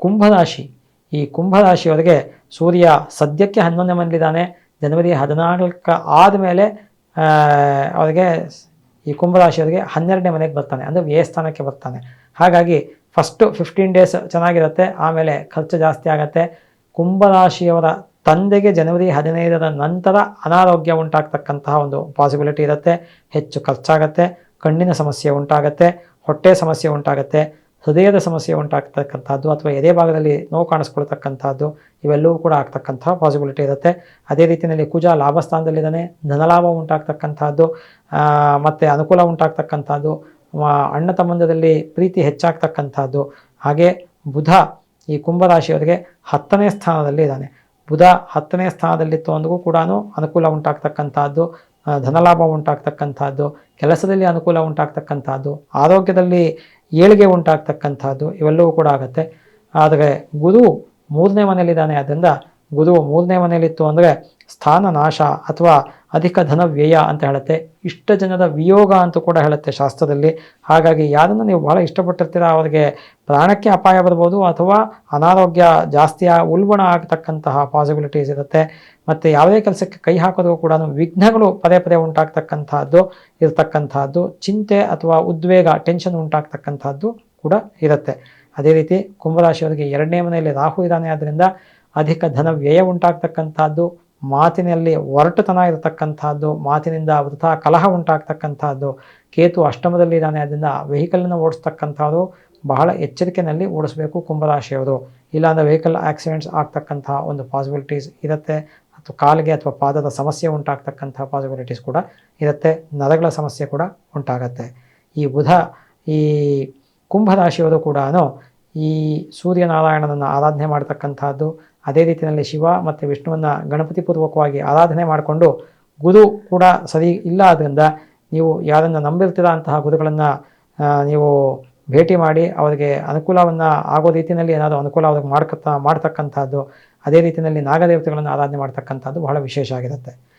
ಕುಂಭರಾಶಿ, ಈ ಕುಂಭರಾಶಿಯವರಿಗೆ ಸೂರ್ಯ ಸದ್ಯಕ್ಕೆ 11ನೇ ಮನೆಯಲ್ಲಿದ್ದಾನೆ. ಜನವರಿ 14 ಆದಮೇಲೆ ಅವರಿಗೆ ಈ ಕುಂಭರಾಶಿಯವರಿಗೆ 12ನೇ ಮನೆಗೆ ಬರ್ತಾನೆ, ಅಂದರೆ ವ್ಯಯಸ್ಥಾನಕ್ಕೆ ಬರ್ತಾನೆ. ಹಾಗಾಗಿ ಫಸ್ಟು 15 ಡೇಸ್ ಚೆನ್ನಾಗಿರುತ್ತೆ, ಆಮೇಲೆ ಖರ್ಚು ಜಾಸ್ತಿ ಆಗುತ್ತೆ. ಕುಂಭರಾಶಿಯವರ ತಂದೆಗೆ ಜನವರಿ 15ರ ನಂತರ ಅನಾರೋಗ್ಯ ಉಂಟಾಗ್ತಕ್ಕಂತಹ ಒಂದು ಪಾಸಿಬಿಲಿಟಿ ಇರುತ್ತೆ. ಹೆಚ್ಚು ಖರ್ಚಾಗತ್ತೆ, ಕಣ್ಣಿನ ಸಮಸ್ಯೆ ಉಂಟಾಗತ್ತೆ, ಹೊಟ್ಟೆ ಸಮಸ್ಯೆ ಉಂಟಾಗತ್ತೆ, ಹೃದಯದ ಸಮಸ್ಯೆ ಉಂಟಾಗ್ತಕ್ಕಂಥದ್ದು ಅಥವಾ ಎದೆ ಭಾಗದಲ್ಲಿ ನೋವು ಕಾಣಿಸ್ಕೊಳ್ತಕ್ಕಂಥದ್ದು, ಇವೆಲ್ಲವೂ ಕೂಡ ಆಗ್ತಕ್ಕಂತಹ ಪಾಸಿಬಿಲಿಟಿ ಇರುತ್ತೆ. ಅದೇ ರೀತಿಯಲ್ಲಿ ಕುಜ ಲಾಭಸ್ಥಾನದಲ್ಲಿದ್ದಾನೆ, ಧನಲಾಭ ಉಂಟಾಗ್ತಕ್ಕಂಥದ್ದು, ಮತ್ತು ಅನುಕೂಲ ಉಂಟಾಗ್ತಕ್ಕಂಥದ್ದು, ಅಣ್ಣ ತಮ್ಮಂದರಲ್ಲಿ ಪ್ರೀತಿ ಹೆಚ್ಚಾಗ್ತಕ್ಕಂಥದ್ದು. ಹಾಗೆ ಬುಧ ಈ ಕುಂಭರಾಶಿಯವರಿಗೆ 10ನೇ ಸ್ಥಾನದಲ್ಲಿ ಇದ್ದಾನೆ. ಬುಧ 10ನೇ ಸ್ಥಾನದಲ್ಲಿತ್ತು ಅಂದ್ರೂ ಕೂಡ ಅನುಕೂಲ ಉಂಟಾಗ್ತಕ್ಕಂಥದ್ದು, ಧನಲಾಭ ಉಂಟಾಗ್ತಕ್ಕಂಥದ್ದು, ಕೆಲಸದಲ್ಲಿ ಅನುಕೂಲ ಉಂಟಾಗ್ತಕ್ಕಂಥದ್ದು, ಆರೋಗ್ಯದಲ್ಲಿ ಏಳಿಗೆ ಉಂಟಾಗ್ತಕ್ಕಂಥದ್ದು, ಇವೆಲ್ಲವೂ ಕೂಡ ಆಗುತ್ತೆ. ಆದರೆ ಗುರು 3ನೇ ಮನೆಯಲ್ಲಿದ್ದಾನೆ. ಆದ್ದರಿಂದ ಗುರು 3ನೇ ಮನೆಯಲ್ಲಿತ್ತು ಅಂದರೆ ಸ್ಥಾನ ನಾಶ ಅಥವಾ ಅಧಿಕ ಧನ ವ್ಯಯ ಅಂತ ಹೇಳುತ್ತೆ. ಇಷ್ಟ ಜನದ ವಿಯೋಗ ಅಂತೂ ಕೂಡ ಹೇಳುತ್ತೆ ಶಾಸ್ತ್ರದಲ್ಲಿ. ಹಾಗಾಗಿ ಯಾರನ್ನು ನೀವು ಭಾಳ ಇಷ್ಟಪಟ್ಟಿರ್ತೀರ ಅವರಿಗೆ ಪ್ರಾಣಕ್ಕೆ ಅಪಾಯ ಬರ್ಬೋದು, ಅಥವಾ ಅನಾರೋಗ್ಯ ಜಾಸ್ತಿ ಉಲ್ಬಣ ಆಗ್ತಕ್ಕಂತಹ ಪಾಸಿಬಿಲಿಟೀಸ್ ಇರುತ್ತೆ. ಮತ್ತು ಯಾವುದೇ ಕೆಲಸಕ್ಕೆ ಕೈ ಹಾಕೋದು ಕೂಡ ವಿಘ್ನಗಳು ಪದೇ ಪದೇ ಇರತಕ್ಕಂಥದ್ದು, ಚಿಂತೆ ಅಥವಾ ಉದ್ವೇಗ ಟೆನ್ಷನ್ ಉಂಟಾಗ್ತಕ್ಕಂಥದ್ದು ಕೂಡ ಇರುತ್ತೆ. ಅದೇ ರೀತಿ ಕುಂಭರಾಶಿಯವರಿಗೆ 2ನೇ ಮನೆಯಲ್ಲಿ ರಾಹು ಇದ್ದಾನೆ. ಆದ್ದರಿಂದ ಅಧಿಕ ಧನ ವ್ಯಯ ಉಂಟಾಗ್ತಕ್ಕಂಥದ್ದು, ಮಾತಿನಲ್ಲಿ ಒರಟುತನ ಇರತಕ್ಕಂಥದ್ದು, ಮಾತಿನಿಂದ ವೃಥಾ ಕಲಹ ಉಂಟಾಗ್ತಕ್ಕಂಥದ್ದು. ಕೇತು ಅಷ್ಟಮದಲ್ಲಿ ಇದ್ದಾನೆ. ಅದರಿಂದ ವೆಹಿಕಲನ್ನು ಓಡಿಸ್ತಕ್ಕಂಥದ್ದು ಬಹಳ ಎಚ್ಚರಿಕೆಯಲ್ಲಿ ಓಡಿಸಬೇಕು ಕುಂಭರಾಶಿಯವರು. ಇಲ್ಲಾಂದರೆ ವೆಹಿಕಲ್ ಆಕ್ಸಿಡೆಂಟ್ಸ್ ಆಗ್ತಕ್ಕಂತಹ ಒಂದು ಪಾಸಿಬಿಲಿಟೀಸ್ ಇರುತ್ತೆ. ಅಥವಾ ಕಾಲಿಗೆ ಅಥವಾ ಪಾದದ ಸಮಸ್ಯೆ ಉಂಟಾಗ್ತಕ್ಕಂತಹ ಪಾಸಿಬಿಲಿಟೀಸ್ ಕೂಡ ಇರುತ್ತೆ. ನರಗಳ ಸಮಸ್ಯೆ ಕೂಡ ಉಂಟಾಗತ್ತೆ. ಈ ಬುಧ ಈ ಕುಂಭರಾಶಿಯವರು ಕೂಡ ಈ ಸೂರ್ಯನಾರಾಯಣನನ್ನು ಆರಾಧನೆ ಮಾಡ್ತಕ್ಕಂಥದ್ದು, ಅದೇ ರೀತಿಯಲ್ಲಿ ಶಿವ ಮತ್ತು ವಿಷ್ಣುವನ್ನು ಗಣಪತಿ ಪೂರ್ವಕವಾಗಿ ಆರಾಧನೆ ಮಾಡಿಕೊಂಡು, ಗುರು ಕೂಡ ಸರಿ ಇಲ್ಲ ಆದ್ದರಿಂದ ನೀವು ಯಾರನ್ನು ನಂಬಿರ್ತೀರ ಅಂತಹ ಗುರುಗಳನ್ನು ನೀವು ಭೇಟಿ ಮಾಡಿ ಅವರಿಗೆ ಅನುಕೂಲವನ್ನು ಆಗೋ ರೀತಿಯಲ್ಲಿ ಏನಾದರೂ ಅನುಕೂಲ ಅವ್ರಿಗೆ ಮಾಡ್ತಕ್ಕಂಥದ್ದು, ಅದೇ ರೀತಿಯಲ್ಲಿ ನಾಗದೇವತೆಗಳನ್ನು ಆರಾಧನೆ ಮಾಡ್ತಕ್ಕಂಥದ್ದು ಬಹಳ ವಿಶೇಷ ಆಗಿರುತ್ತೆ.